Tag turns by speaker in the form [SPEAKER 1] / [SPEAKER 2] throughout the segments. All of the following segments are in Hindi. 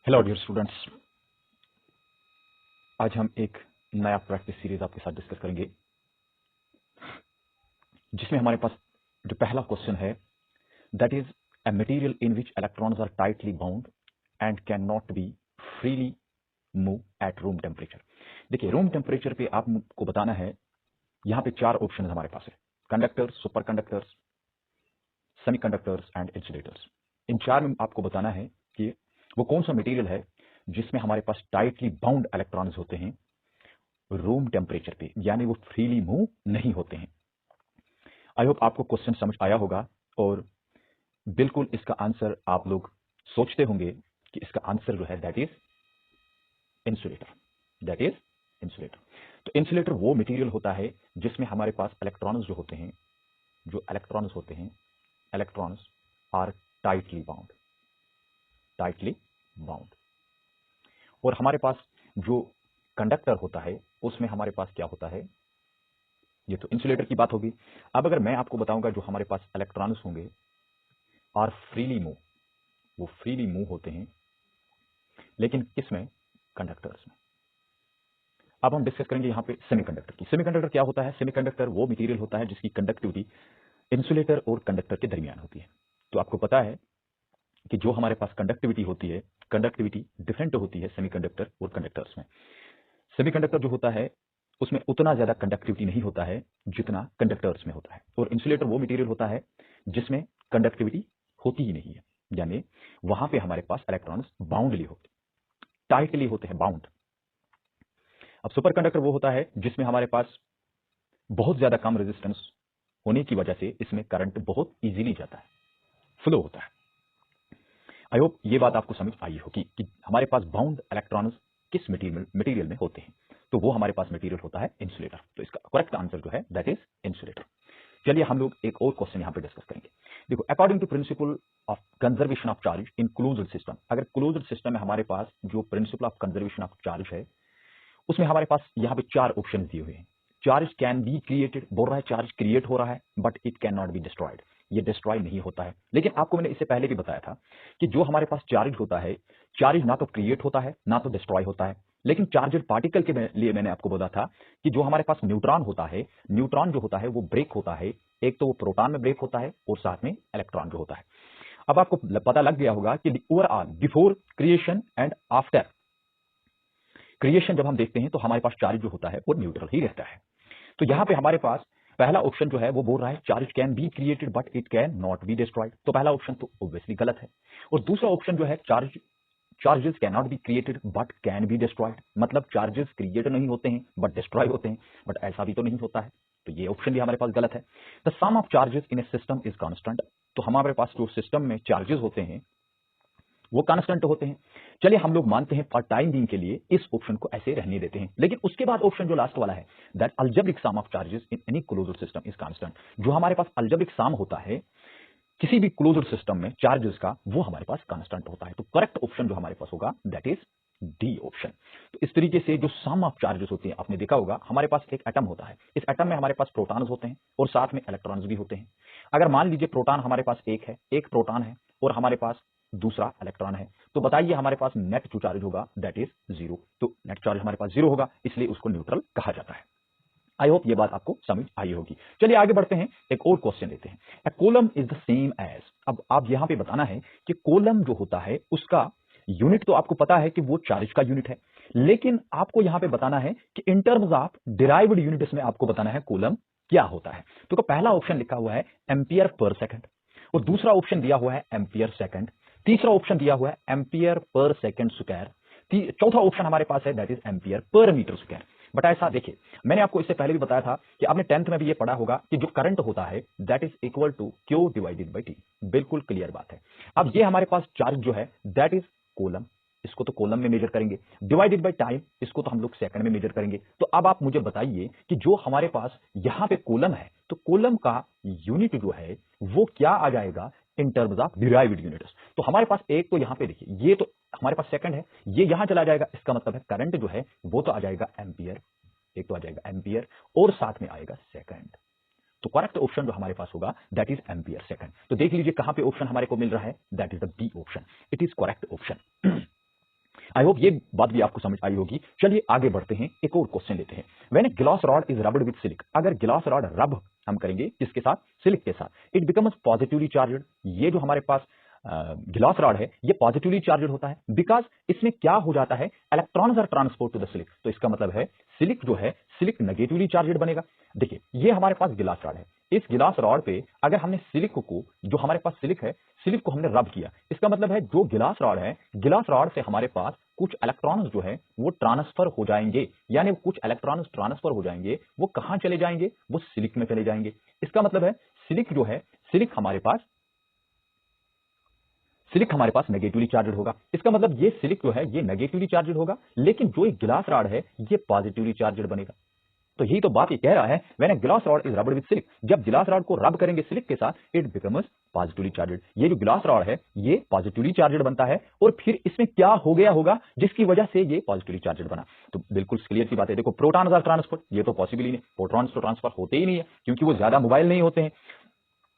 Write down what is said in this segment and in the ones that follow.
[SPEAKER 1] हेलो डियर स्टूडेंट्स, आज हम एक नया प्रैक्टिस सीरीज आपके साथ डिस्कस करेंगे जिसमें हमारे पास जो पहला क्वेश्चन है that is a material in which electrons are tightly bound and can not be freely move at room temperature. देखिए, रूम टेम्परेचर पे आपको बताना है, यहाँ पे चार ऑप्शन हमारे पास है: conductors, super conductors, semiconductors and insulators. इन चार में आपको बताना है कि वो कौन सा मटेरियल है जिसमें हमारे पास टाइटली बाउंड इलेक्ट्रॉन्स होते हैं रूम टेम्परेचर पे, यानी वो फ्रीली मूव नहीं होते हैं। आई होप आपको क्वेश्चन समझ आया होगा और बिल्कुल इसका आंसर आप लोग सोचते होंगे कि इसका आंसर जो है that is insulator. That is insulator. तो इंसुलेटर वो मटेरियल होता है जिसमें हमारे पास इलेक्ट्रॉन्स जो होते हैं, इलेक्ट्रॉन्स आर टाइटली बाउंड। और हमारे पास जो कंडक्टर होता है उसमें हमारे पास क्या होता है, ये तो इंसुलेटर की बात होगी। अब अगर मैं आपको बताऊंगा जो हमारे पास इलेक्ट्रॉन्स होंगे आर फ्रीली मूव, वो फ्रीली मूव होते हैं, लेकिन किसमें? कंडक्टर्स में। अब हम डिस्कस करेंगे यहाँ पे सेमीकंडक्टर की। सेमीकंडक्टर क्या होता है? सेमीकंडक्टर वो मटेरियल होता है जिसकी कंडक्टिविटी इंसुलेटर और कंडक्टर के दरमियान होती है। तो आपको पता है कि जो हमारे पास कंडक्टिविटी होती है, कंडक्टिविटी डिफरेंट होती है सेमीकंडक्टर और कंडक्टर्स में। सेमीकंडक्टर जो होता है उसमें उतना ज्यादा कंडक्टिविटी नहीं होता है जितना कंडक्टर्स में होता है, और इंसुलेटर वो मटेरियल होता है जिसमें कंडक्टिविटी होती ही नहीं है, यानी वहां पे हमारे पास इलेक्ट्रॉन्स बाउंडली होते, टाइटली होते हैं, बाउंड। अब सुपर कंडक्टर वो होता है जिसमें हमारे पास बहुत ज्यादा कम रेजिस्टेंस होने की वजह से इसमें करंट बहुत इजीली जाता है, फ्लो होता है। आई होप ये बात आपको समझ आई होगी कि हमारे पास बाउंड इलेक्ट्रॉन्स किस मटेरियल में होते हैं। तो वो हमारे पास मटेरियल होता है इंसुलेटर। तो इसका करेक्ट आंसर जो है दैट इज इंसुलेटर। चलिए हम लोग एक और क्वेश्चन यहां पे डिस्कस करेंगे। देखो, according to principle of conservation of charge in closed system, अगर क्लोज्ड सिस्टम में हमारे पास जो principle of conservation of charge है उसमें हमारे पास यहाँ पे चार ऑप्शन दिए हुए हैं। चार्ज कैन बी क्रिएटेड, बोल रहा है चार्ज क्रिएट हो रहा है, but it can not be destroyed, ये डिस्ट्रॉय नहीं होता है। लेकिन आपको मैंने इससे पहले भी बताया था कि जो हमारे पास चार्ज होता है, चार्ज ना तो क्रिएट होता है ना तो डिस्ट्रॉय होता है। लेकिन चार्जड पार्टिकल के लिए मैंने आपको बोला था कि जो हमारे पास न्यूट्रॉन होता है, न्यूट्रॉन जो होता है वो ब्रेक होता है, एक तो वो प्रोटॉन में ब्रेक होता है और साथ में इलेक्ट्रॉन जो होता है। अब आपको पता लग गया होगा कि overall before creation and after creation जब हम देखते हैं तो हमारे पास चार्ज जो होता है वो न्यूट्रल ही रहता है। तो यहां पे हमारे पास पहला ऑप्शन जो है वो बोल रहा है charge can be created but it can not be destroyed. तो पहला ऑप्शन तो ऑब्वियसली गलत है। और दूसरा ऑप्शन जो है charges can not be created but can be destroyed, मतलब चार्जेस क्रिएट नहीं होते हैं बट डिस्ट्रॉय होते हैं, बट ऐसा भी तो नहीं होता है। तो ये ऑप्शन भी हमारे पास गलत है। The sum of charges in a system is constant. तो हमारे पास जो सिस्टम में चार्जेस होते हैं वो कांस्टेंट होते हैं। चलिए हम लोग मानते हैं फॉर टाइम बीइंग के लिए इस ऑप्शन को ऐसे रहने देते हैं, लेकिन उसके बाद ऑप्शन जो लास्ट वाला है that algebraic sum of charges in any closed system is constant. जो हमारे पास अलजेब्रिक सम होता है किसी भी क्लोज्ड सिस्टम में चार्जेस का, वो हमारे पास कांस्टेंट होता है। तो करेक्ट ऑप्शन जो हमारे पास होगा दैट इज डी ऑप्शन। तो इस तरीके से जो सम ऑफ चार्जेस होती है, आपने देखा होगा हमारे पास एक एटम होता है, इस एटम में हमारे पास प्रोटॉन्स होते हैं और साथ में इलेक्ट्रॉन्स भी होते हैं। अगर मान लीजिए प्रोटॉन हमारे पास एक है, एक प्रोटॉन है और हमारे पास दूसरा इलेक्ट्रॉन है, तो बताइए हमारे पास नेट जो चार्ज होगा दैट इज जीरो। तो नेट चार्ज हमारे पास जीरो होगा, इसलिए उसको न्यूट्रल कहा जाता है। आई होप ये बात आपको समझ आई होगी। चलिए आगे बढ़ते हैं, एक और क्वेश्चन लेते हैं। A column is the same as. अब आप यहां पे बताना है कि कोलम जो होता है उसका यूनिट तो आपको पता है कि वो चार्ज का यूनिट है, लेकिन आपको यहां पे बताना है कि in terms of derived unit में आपको बताना है कोलम क्या होता है। तो पहला ऑप्शन लिखा हुआ है एम्पियर पर सेकंड, और दूसरा ऑप्शन दिया हुआ है एम्पियर सेकंड, तीसरा ऑप्शन दिया हुआ है एम्पियर पर सेकंड स्क्वायर, चौथा ऑप्शन हमारे पास है that is ampere per metre square. But ऐसा देखिए, मैंने आपको इससे पहले भी बताया था कि आपने 10th में भी ये पढ़ा होगा कि जो करंट होता है that is equal to Q divided by T. बिल्कुल क्लियर बात है। अब ये हमारे पास चार्ज जो है दैट इज कोलम, इसको तो कोलम में मेजर करेंगे, डिवाइडेड बाय टाइम, इसको तो हम लोग सेकंड में मेजर करेंगे। तो अब आप मुझे बताइए कि जो हमारे पास यहां पे कोलम है, तो कोलम का यूनिट जो है वो क्या आ जाएगा in terms of derived units. तो हमारे पास एक तो यहां पे देखिए, ये तो हमारे पास सेकंड है, ये यहां चला जाएगा, इसका मतलब है करंट जो है वो तो आ जाएगा एम्पियर, एक तो आ जाएगा एम्पियर और साथ में आएगा सेकंड। तो करेक्ट ऑप्शन जो हमारे पास होगा दैट इज एम्पियर सेकंड। तो देख लीजिए कहां पे ऑप्शन हमारे को मिल रहा है, that is the B option, it is correct option. I hope ये बात भी आपको समझ आई होगी। चलिए आगे बढ़ते हैं, एक और क्वेश्चन लेते हैं। When glass rod is rubbed with सिलिक, अगर ग्लास रॉड रब हम करेंगे किसके साथ? सिलिक के साथ, इट बिकम्स पॉजिटिवली चार्जड। ये जो हमारे पास ग्लास रॉड है ये पॉजिटिवली चार्जड होता है, बिकॉज इसमें क्या हो जाता है, electrons are transport to the silk. तो इसका मतलब है सिलिक जो है, सिलिक नेगेटिवली चार्जड बनेगा। देखिए ये हमारे पास गिलास रॉड है, इस गिलास रॉड पे अगर हमने सिलिक को, जो हमारे पास सिलिक है, सिलिक को हमने रब किया, इसका मतलब है जो गिलास रॉड है, गिलास रॉड से हमारे पास कुछ इलेक्ट्रॉन्स जो है वो ट्रांसफर हो जाएंगे। यानी कुछ इलेक्ट्रॉन्स ट्रांसफर हो जाएंगे, वो कहां चले जाएंगे? वो सिलिक में चले जाएंगे। इसका मतलब है सिलिक जो है, सिलिक हमारे पास नेगेटिवली चार्जड होगा। इसका मतलब ये सिलिक जो है ये नेगेटिवली चार्जड होगा, लेकिन जो एक गिलास रॉड है ये पॉजिटिवली चार्जड बनेगा। तो यही तो बात ये कह रहा है, when a glass rod is rubbed with सिलिक, जब गिलास रॉड को रब करेंगे सिलिक के साथ, इट बिकम्स पॉजिटिवली चार्जड। ये जो गिलास रॉड है ये पॉजिटिवली चार्जड बनता है, और फिर इसमें क्या हो गया होगा जिसकी वजह से ये पॉजिटिवली चार्जड बना? तो बिल्कुल क्लियर सी बात है। देखो प्रोटॉन्स आर ट्रांसफर, ये तो पॉसिबल ही नहीं, प्रोटॉन्स तो ट्रांसफर होते ही नहीं है, क्योंकि वो ज्यादा मोबाइल नहीं होते हैं।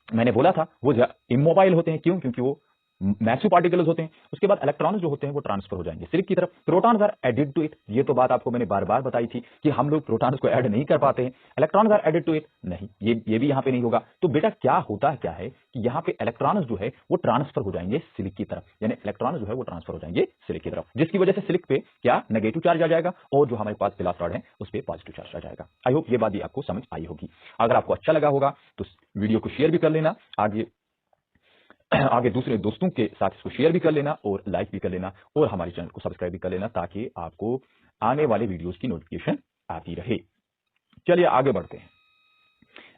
[SPEAKER 1] मैंने बोला था वो इमोबाइल होते हैं, क्यों? क्योंकि वो मैसिव पार्टिकल्स होते हैं। उसके बाद इलेक्ट्रॉन्स जो होते हैं वो ट्रांसफर हो जाएंगे सिलिक की तरफ। Protons are added to it, ये तो बात आपको मैंने बार बार बताई थी कि हम लोग प्रोटॉन्स को ऐड नहीं कर पाते हैं। Electrons are added to it, नहीं, ये भी यहां पे नहीं होगा। तो बेटा क्या होता है, क्या है कि यहां पे इलेक्ट्रॉन्स जो है वो ट्रांसफर हो जाएंगे सिलिक की तरफ, यानी इलेक्ट्रॉन्स जो है वो ट्रांसफर हो जाएंगे सिलिक की तरफ, जिसकी वजह से सिलिक पे क्या नेगेटिव चार्ज आ जाएगा, और जो हमारे पास गिलास रॉड है उस पर पॉजिटिव चार्ज आ जाएगा। आई होप ये बात भी आपको समझ आई होगी। अगर आपको अच्छा लगा होगा तो वीडियो को शेयर भी कर लेना, आगे दूसरे दोस्तों के साथ इसको शेयर भी कर लेना, और लाइक भी कर लेना, और हमारे चैनल को सब्सक्राइब भी कर लेना, ताकि आपको आने वाले वीडियोस की नोटिफिकेशन आती रहे। चलिए आगे बढ़ते हैं।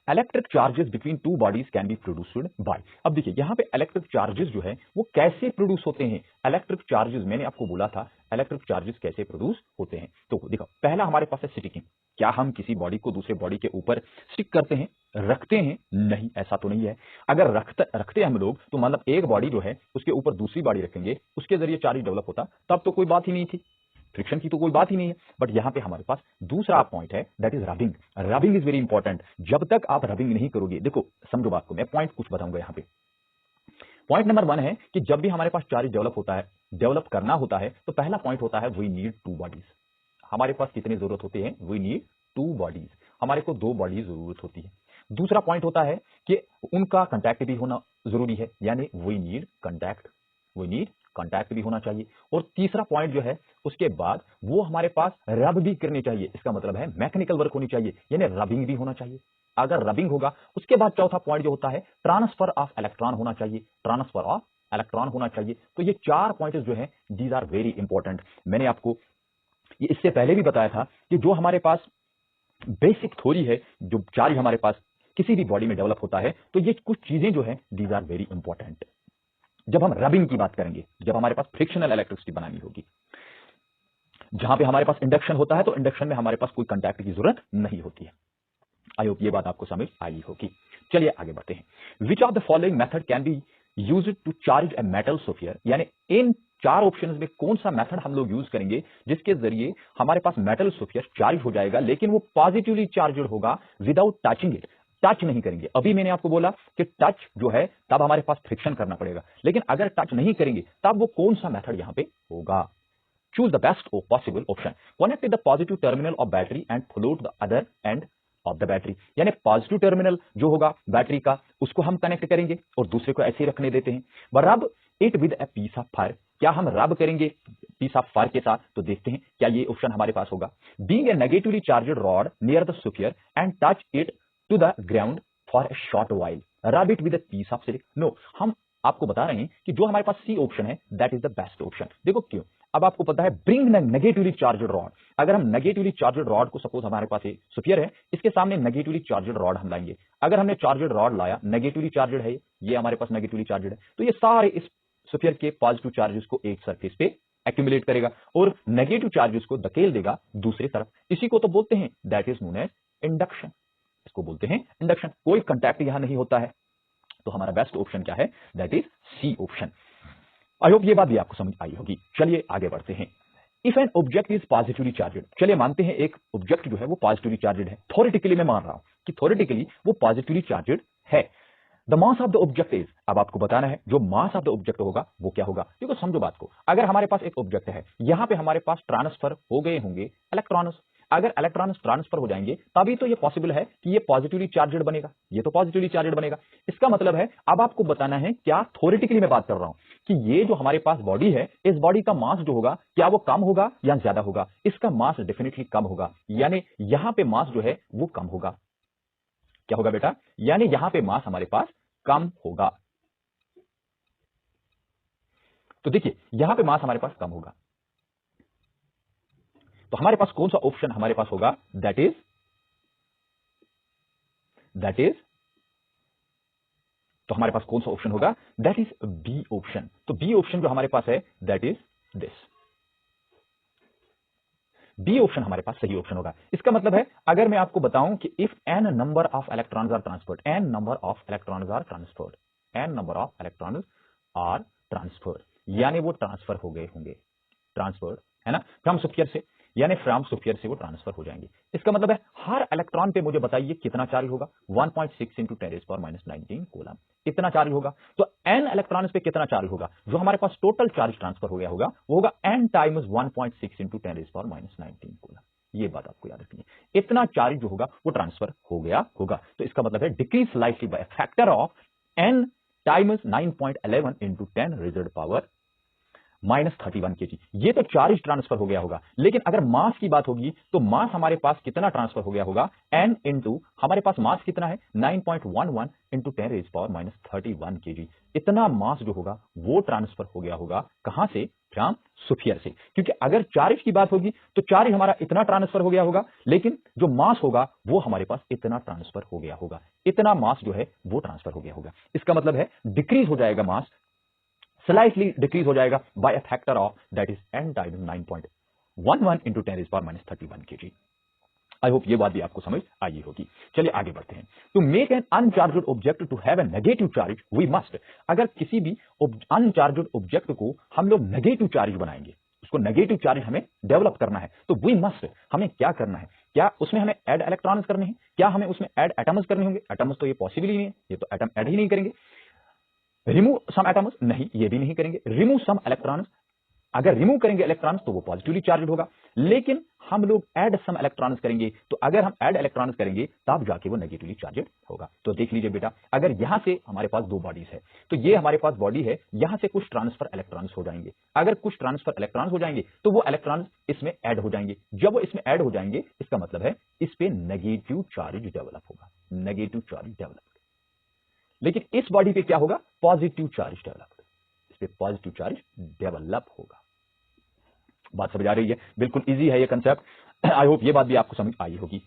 [SPEAKER 1] Electric charges between two bodies can be produced by. अब देखिए यहां पे इलेक्ट्रिक चार्जेस जो है वो कैसे प्रोड्यूस होते हैं। इलेक्ट्रिक चार्जेस, मैंने आपको बोला था इलेक्ट्रिक चार्जेस कैसे प्रोड्यूस होते हैं। तो देखो पहला हमारे पास है स्टिकिंग। क्या हम किसी बॉडी को दूसरे बॉडी के ऊपर स्टिक करते हैं, रखते हैं? नहीं, ऐसा तो नहीं है। अगर रखते हम लोग, तो मतलब एक बॉडी जो है उसके ऊपर दूसरी बॉडी रखेंगे, उसके जरिए चार्ज डेवलप होता, तब तो कोई बात ही नहीं थी, फ्रिक्शन की तो कोई बात ही नहीं है। बट यहां पे हमारे पास दूसरा पॉइंट है, that is rubbing. Rubbing is very important. जब तक आप रबिंग नहीं करोगे, देखो समझो बात को, मैं पॉइंट कुछ बताऊंगा यहां पे। पॉइंट नंबर 1 है कि जब भी हमारे पास चार्ज डेवलप करना होता है, तो पहला पॉइंट होता है वी नीड टू बॉडीज। हमारे पास कितनी जरूरत होती है? वी नीड टू बॉडीज, हमारे को 2 बॉडी जरूरत होती है। दूसरा पॉइंट होता है कि उनका कंटैक्ट भी होना जरूरी है, यानी वी नीड कंटैक्ट भी होना चाहिए। और तीसरा पॉइंट जो है, उसके बाद वो हमारे पास रब भी करनी चाहिए। इसका मतलब है मैकेनिकल वर्क होनी चाहिए, यानी रबिंग भी होना चाहिए। अगर रबिंग होगा, उसके बाद चौथा पॉइंट जो होता है ट्रांसफर ऑफ इलेक्ट्रॉन होना चाहिए, तो ये 4 पॉइंट्स जो है दीज आर वेरी इंपॉर्टेंट। मैंने आपको ये इससे पहले भी बताया था कि जो हमारे पास बेसिक थ्योरी है, जो चार्ज हमारे पास किसी भी बॉडी में डेवलप होता है, तो ये कुछ चीजें जो है दीज आर वेरी इंपॉर्टेंट। जब हम रबिंग की बात करेंगे, जब हमारे पास फ्रिक्शनल इलेक्ट्रिसिटी बनानी होगी, जहां पे हमारे पास इंडक्शन होता है, तो इंडक्शन में हमारे पास कोई कंटैक्ट की जरूरत नहीं होती है। आई होप ये बात आपको समझ आई होगी। चलिए आगे बढ़ते हैं। Which of the following method can be used to charge a metal sphere, यानी इन 4 ऑप्शंस में कौन सा मेथड हम लोग यूज करेंगे जिसके जरिए हमारे पास मेटल स्फीयर चार्ज हो जाएगा, लेकिन वो पॉजिटिवली चार्जड होगा विदाउट टचिंग इट। टच नहीं करेंगे। अभी मैंने आपको बोला कि टच जो है तब हमारे पास फ्रिक्शन करना पड़ेगा, लेकिन अगर टच नहीं करेंगे तब वो कौन सा मेथड यहां पे होगा? Choose the best possible option. Connect the positive terminal of battery and float the other end of the battery, यानी पॉजिटिव टर्मिनल जो होगा बैटरी का, उसको हम कनेक्ट करेंगे और दूसरे को ऐसे ही रखने देते हैं। Rub it with a piece of fire, क्या हम रब करेंगे पीस ऑफ फायर के साथ? तो देखते हैं क्या ये ऑप्शन हमारे पास होगा। Being a negatively charged rod near the sphere and touch it to the ground for a short while, rub it with a piece of silk. No, हम आपको बता रहे हैं कि जो हमारे पास सी ऑप्शन है that is the best option. देखो क्यों, अब आपको पता है ब्रिंग नेगेटिवली चार्जड रॉड। अगर हम नेगेटिवली चार्जड रॉड को, सपोज हमारे पास ये स्फीयर है, इसके सामने नेगेटिवली चार्जड रॉड हम लाएंगे। अगर हमने चार्जड रॉड लाया, नेगेटिवली चार्जड है, ये हमारे पास नेगेटिवली चार्जड है, तो ये सारे इस स्फीयर के पॉजिटिव चार्जेस को एक सरफेस पे एक्यूमुलेट करेगा और नेगेटिव चार्जेस को धकेल देगा दूसरी तरफ। इसी को तो बोलते हैं that is known as induction. इसको बोलते हैं इंडक्शन। कोई कंटैक्ट यहां नहीं होता है, तो हमारा बेस्ट ऑप्शन क्या है? That is C option. I hope ये बात भी आपको समझ आई होगी। चलिए आगे बढ़ते हैं। If an object is positively charged, चलिए मानते हैं एक ऑब्जेक्ट जो है वो पॉजिटिवली चार्जड है। थ्योरेटिकली मैं मान रहा हूं कि थ्योरेटिकली वो पॉजिटिवली चार्जड है। The mass of the object is, अब आपको बताना है जो मास ऑफ द ऑब्जेक्ट होगा वो क्या होगा। देखो समझो बात को, अगर हमारे पास एक ऑब्जेक्ट है, यहां पे हमारे पास ट्रांसफर हो गए होंगे इलेक्ट्रॉन्स, अगर इलेक्ट्रॉन्स ट्रांसफर हो जाएंगे तभी तो ये पॉसिबल है कि ये पॉजिटिवली चार्जड बनेगा, ये तो पॉजिटिवली चार्जड बनेगा। इसका मतलब है अब आपको बताना है, क्या थ्योरेटिकली मैं बात कर रहा हूं कि ये जो हमारे पास बॉडी है, इस बॉडी का मास जो होगा क्या वो कम होगा या ज्यादा होगा। इसका मास डेफिनेटली कम होगा, यानी यहां पे मास जो है वो कम होगा। क्या होगा बेटा, यानी यहां पे मास हमारे पास कम होगा। तो देखिए यहां पे मास हमारे पास कम होगा, तो हमारे पास कौन सा ऑप्शन हमारे पास होगा, दैट इज तो हमारे पास कौन सा ऑप्शन होगा, दैट इज बी ऑप्शन। तो बी ऑप्शन जो हमारे पास है that is this, B option हमारे पास सही ऑप्शन होगा। इसका मतलब है अगर मैं आपको बताऊं कि if N number of electrons are transferred, N number of electrons are transferred, N number of electrons are transferred, यानी वो ट्रांसफर हो गए होंगे, ट्रांसफर्ड है ना, फ्रॉम स्फीयर से, यानी फ्रॉम स्फीयर से वो ट्रांसफर हो जाएंगे। इसका मतलब है हर इलेक्ट्रॉन पे मुझे बताइए कितना चार्ज होगा, 1.6 इंटू 10⁻⁻⁹ कूलम, इतना चार्ज होगा। तो एन इलेक्ट्रॉन्स पे कितना चार्ज होगा, जो हमारे पास टोटल चार्ज ट्रांसफर हो गया होगा वो होगा एन टाइम्स 1.6 इंटू 10⁻⁻⁹ कूलम। ये बात आपको याद रखनी है, इतना चार्ज जो होगा वो ट्रांसफर हो गया होगा। तो इसका मतलब है decrease slightly by factor of n times 9.11 into 10 raised power -31 kg, ये तो चार्ज ट्रांसफर हो गया होगा। लेकिन अगर मास की बात होगी तो मास हमारे पास कितना ट्रांसफर हो गया होगा, n इंटू हमारे पास मास कितना है 9.11 इंटू 10⁻31 kg, इतना मास जो होगा वो ट्रांसफर हो गया होगा। कहां से, फ्रॉम स्फीयर से। क्योंकि अगर चार्ज की बात होगी तो चार्ज हमारा इतना ट्रांसफर हो गया होगा, लेकिन जो मास होगा वो हमारे पास इतना ट्रांसफर हो गया होगा, इतना मास जो है वो ट्रांसफर हो गया होगा। इसका मतलब है डिक्रीज हो जाएगा मास, स्लाइटली डिक्रीज हो जाएगा by a factor of that is n times 9.11 into 10⁻31 kg। I hope ये बात भी आपको समझ आई होगी। चलिए आगे बढ़ते हैं। To make an uncharged object to have a negative charge we must, अगर किसी भी अनचार्ज्ड ऑब्जेक्ट को हम लोग नेगेटिव चार्ज बनाएंगे, उसको नेगेटिव चार्ज हमें डेवलप करना है, तो वी मस्ट हमें क्या करना है, क्या उसमें हमें ऐड इलेक्ट्रॉन्स करने हैं, क्या हमें उसमें ऐड एटम्स करने होंगे, एटम्स तो ये पॉसिबल ही नहीं है, ये तो एटम ऐड ही नहीं करेंगे। रिमूव सम एटम्स, नहीं ये भी नहीं करेंगे। रिमूव सम इलेक्ट्रॉन्स, अगर रिमूव करेंगे इलेक्ट्रॉन्स तो वो पॉजिटिवली चार्ज होगा। लेकिन हम लोग ऐड सम इलेक्ट्रॉन्स करेंगे, तो अगर हम ऐड इलेक्ट्रॉन्स करेंगे तब जाके वो नेगेटिवली चार्जेड होगा। तो देख लीजिए बेटा, अगर यहां से हमारे पास दो बॉडीज है, तो ये हमारे पास बॉडी है, यहां से कुछ ट्रांसफर इलेक्ट्रॉन्स हो जाएंगे। अगर कुछ ट्रांसफर इलेक्ट्रॉन्स हो जाएंगे तो वो इलेक्ट्रॉन्स इसमें ऐड हो जाएंगे। जब वो इसमें ऐड हो जाएंगे इसका मतलब है इस पे नेगेटिव चार्ज डेवलप होगा, नेगेटिव चार्ज डेवलप। लेकिन इस बॉडी पे क्या होगा, पॉजिटिव चार्ज डेवलप, इस पे पॉजिटिव चार्ज डेवलप होगा। बात समझ आ रही है, बिल्कुल इजी है ये कंसेप्ट। आई होप ये बात भी आपको समझ आई होगी।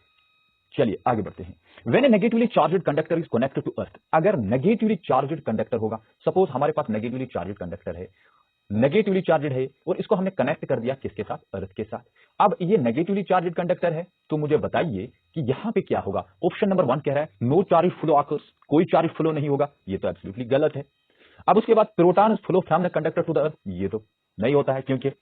[SPEAKER 1] चलिए आगे बढ़ते हैं। When a negatively charged conductor is connected to earth, अगर नेगेटिवली चार्ज्ड कंडक्टर होगा, सपोज हमारे पास नेगेटिवली चार्ज्ड कंडक्टर है, नेगेटिवली चार्ज्ड है और इसको हमने कनेक्ट कर दिया किसके साथ, अर्थ के साथ। अब ये नेगेटिवली चार्ज्ड कंडक्टर है, तो मुझे बताइए कि यहां पे क्या होगा। ऑप्शन नंबर 1 कह रहा है नो चार्ज फ्लो ऑकर्स, कोई चार्ज फ्लो नहीं होगा, ये तो एब्सोल्युटली गलत है। अब उसके बाद protons flow from the conductor to the earth, ये तो नहीं होता है, क्योंकि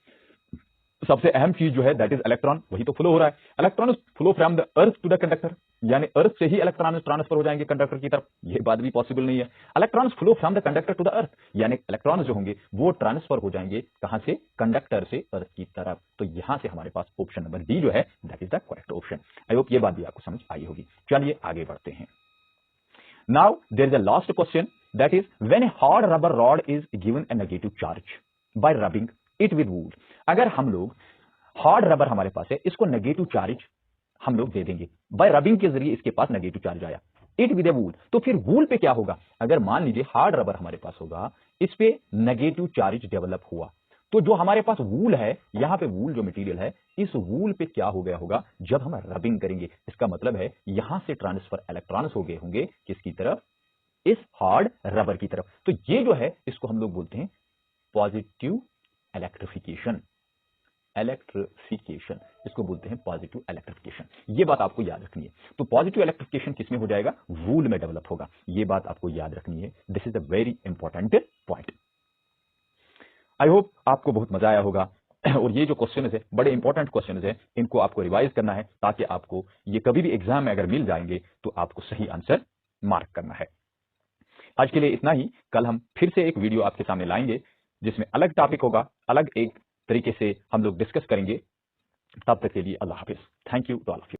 [SPEAKER 1] सबसे अहम चीज जो है दैट इज इलेक्ट्रॉन, वही तो फ्लो हो रहा है। Electron flow from the earth to the conductor, यानी अर्थ से ही इलेक्ट्रॉन ट्रांसफर हो जाएंगे कंडक्टर की तरफ, ये बात भी पॉसिबल नहीं है। Electrons flow from the conductor to the earth, यानी इलेक्ट्रॉन्स जो होंगे वो ट्रांसफर हो जाएंगे कहां से, कंडक्टर से अर्थ की तरफ। तो यहां से हमारे पास ऑप्शन नंबर डी जो है that is the correct option. I hope ये बात भी आपको समझ आई होगी। चलिए आगे बढ़ते हैं। Now there is a last question, that is when a hard rubber rod is given a negative charge by rubbing it with wool, अगर हम लोग हार्ड रबर हमारे पास है, इसको नेगेटिव चार्ज हम लोग दे देंगे, बाय रबिंग के जरिए इसके पास नेगेटिव चार्ज आया, इट विद ए वूल, तो फिर वूल पे क्या होगा। अगर मान लीजिए हार्ड रबर हमारे पास होगा, इस पे नेगेटिव चार्ज डेवलप हुआ, तो जो हमारे पास वूल है, यहां पे वूल जो मटेरियल है, इस वूल पे क्या हो गया होगा जब हम रबिंग करेंगे। इसका मतलब है यहां से ट्रांसफर इलेक्ट्रॉन्स हो गए होंगे किसकी तरफ, इस हार्ड रबर की तरफ। तो ये जो है इसको हम लोग बोलते हैं पॉजिटिव इलेक्ट्रिफिकेशन, इलेक्ट्रिफिकेशन इसको बोलते हैं पॉजिटिव इलेक्ट्रिफिकेशन। ये बात आपको याद रखनी है। तो पॉजिटिव इलेक्ट्रिफिकेशन किसमें हो जाएगा, वूल में डेवलप होगा, ये बात आपको याद रखनी है। This is a very important point. I hope आपको बहुत मजा आया होगा और ये जो क्वेश्चन है बड़े इंपॉर्टेंट क्वेश्चन है, इनको आपको रिवाइज करना है ताकि आपको ये कभी भी एग्जाम में अगर मिल जाएंगे तो आपको सही आंसर मार्क करना है। आज के लिए इतना ही। कल हम फिर से एक वीडियो आपके सामने लाएंगे जिसमें अलग टॉपिक होगा, अलग एक तरीके से हम लोग डिस्कस करेंगे। तब तक के लिए अल्लाह हाफिज। Thank you to all of you.